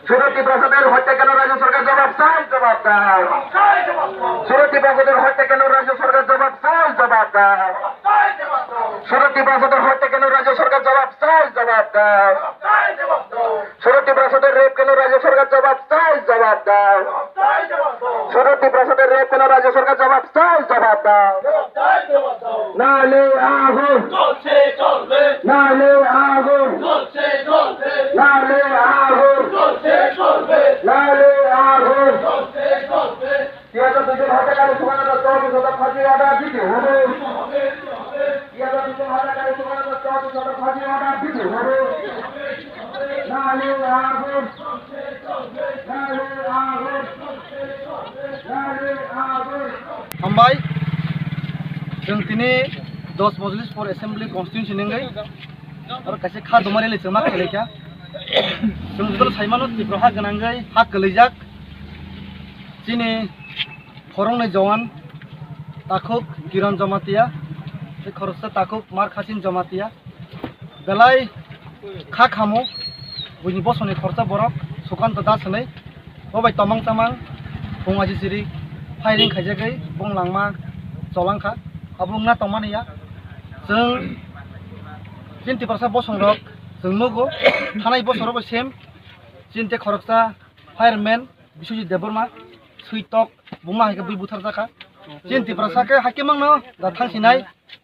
সুরতি প্রসাদের হত্যা কেন রাজ্য সরকার জবাব চাই, জবাব দাও। সুরতি প্রসাদের হত্যা কেন রাজ্য সরকার জবাব চাই, জবাব দাও। সুরতি প্রসাদের হত্যা কেন রাজ্য সরকার জবাব চাই, জবাব দাও। সুরতি প্রসাদের রেপ কেন রাজ্য সরকার জবাব চাই, জবাব দাও। সুরতি প্রসাদের রেপ কেন রাজ্য সরকার জবাব চাই, জবাব দাও। নালে আগুন, নালে আগুন, নালে আগুন, নালে আগুন। 72 জন হত্যাকারী সুবর্ণদত্ত অফিস ফাঁসি অর্ডার দিতে হবে। 72 জন হত্যাকারী সুবর্ণদত্ত অফিস ফাঁসি অর্ডার দিতে হবে। নালে আগুন, নালে আগুন, নালে আগুন। हामबाय जों दिनै 10 मजलिस फर एसेम्बली कन्स्टिट्यून्सी नंगै आरो खायसे खा दमारि लेसे मा खेलेखा जों दल साइमानो तिब्र हा गनांगै हा गोलैजाक दिनै खरंनै जवान ताखुक किरण जमातिया बे खरसा ताखुक मार खासिन जमातिया बेलाय खा खामो बुनि बसनि खरसा बरक सुकान्त दासनै बबाय तमां तमां बुंगाजि सिरि फायरिं खायजागै बुंलांमा जलांखा आबुंना तमानिया जों चिन्ति परसा बसंरक जों नुगो थानाय बसरबो सेम चिन्ते खरकसा फायरमेन बिसुजित देबरमा सैतक बुंमा हायका बुइ बुथार जाखा चिन्ति परसाके हाकेमांनो दा थांसिनाय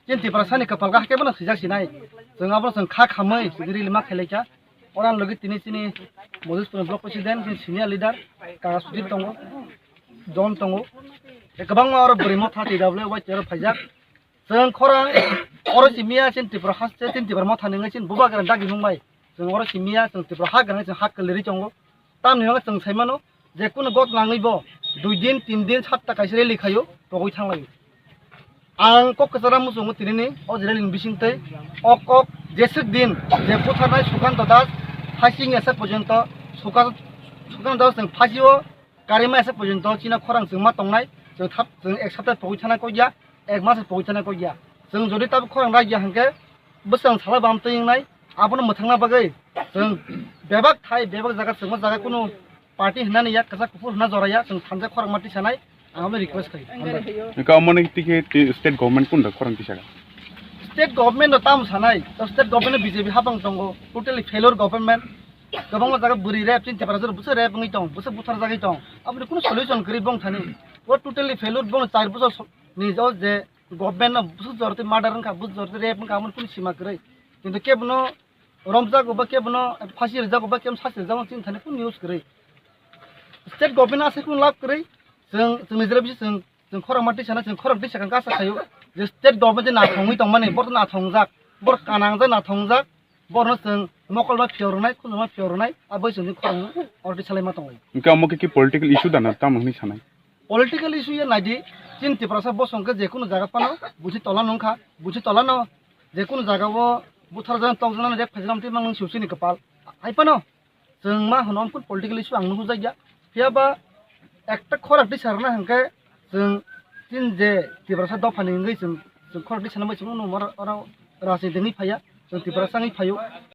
चिन्ति परसानि कपालगा हाकेमांनो सैजासिनाय जों आबो जों खा खामै रिलिमा खेलायका अरान लगि तिनि तिनि मजिसपुर ब्लक प्रेसिडेन्ट जों सिनियर लिडार कागा सुजित दङ जन दङ गोबां आरो बोरैमा थाथि दाब्ले वाइट आरो फाइजाक जों खरां अर सिमिया चिन्तिपुर हासते चिन्तिपुर मा थानोङै चिन बुबा गरान दागि बुंबाय जों अर सिमिया जों तिपुर हा गनाय जों हा कलेरि दङ ताम निङा जों साइमानो जेकुनो गत नाङैबो 2 दिन 3 दिन 7 ता काइसे लिखायो तगै थांलायो आं कक्राझार मुसुङो तिरिनि अ जिरालिन बिसिंतै अक जेसुक दिन जे बुथारनाय सुकान्त दास फासिं एसे पर्यन्त सुकान्त दास जों फासियो गारिमा एसे पर्यन्त चिना खरां जों मा तंनाय जों थाब जों एक सप्ताह पहुंच थाना को गया एक मास पहुंच थाना को गया जों जदि ताब खरां रायजा हंके बोसां साला बामतैनाय आबनो मथांना बागै जों बेबाक थाय बेबाक जागा जों जागा कुनु पार्टी हनानै या कसा कुफुर हना जराया जों थानजा खरां माटी सानाय आं रिक्वेस्ट खायो कामने तिके स्टेट गवर्नमेंट कुन खरां तिसागा स्टेट गवर्नमेंट ताम सानाय स्टेट गवर्नमेंट बीजेपी हाबां दंगो टोटली फेलर गवर्नमेंट गोबां जागा बुरि रेप चिन्ता पाराजर बुसो रेप नङै दं बुसो बुथार जागै दं आबनो कुनु सल्युशन करि बं थानि वो टोटली फेलर बं 4 बोसोर निजो जे गवर्नमेंट न बुसो जरते मर्डर का बुस जरते रेप का हमन कुनु सीमा करै किन्तु केबनो रमजा गोबा केबनो फासि रजा गोबा केम सासे जाव चिन थाने कुनु न्यूज करै स्टेट गवर्नमेंट आसे कुनु लाभ करै जों निजरा बिस जों खरां माटी साना जों खरां दैसा गासा खायो जे स्टेट गवर्नमेंट जे ना थङै दं माने बर ना थंजाक बर कानां जे ना थंजाक बरनो जों मकलमा फियरनाय खुनुमा फियरनाय आ बैसोनि खरां अरदि सालायमा दं इनका मके की पॉलिटिकल इशू दाना तामनि सानाय पॉलिटिकल इशू या नायदि चिन्ति प्रसा बसंके जेकुनु जागा पानो बुझि तला नंखा बुझि तला न जेकुनु जागावो बुथार जान तंजना जे फाजरामति मांग सिउसिनि कपाल आइपानो जों मा होनो कुन पॉलिटिकल इशू आं नुहु जाया फियाबा एकटा खराक दि सारना हंके जों तिन जे तिब्रासा दफानि ngै जों खराक दि साना बैसो नु मर राजनीतिनि फाया जों तिब्रासानि फायो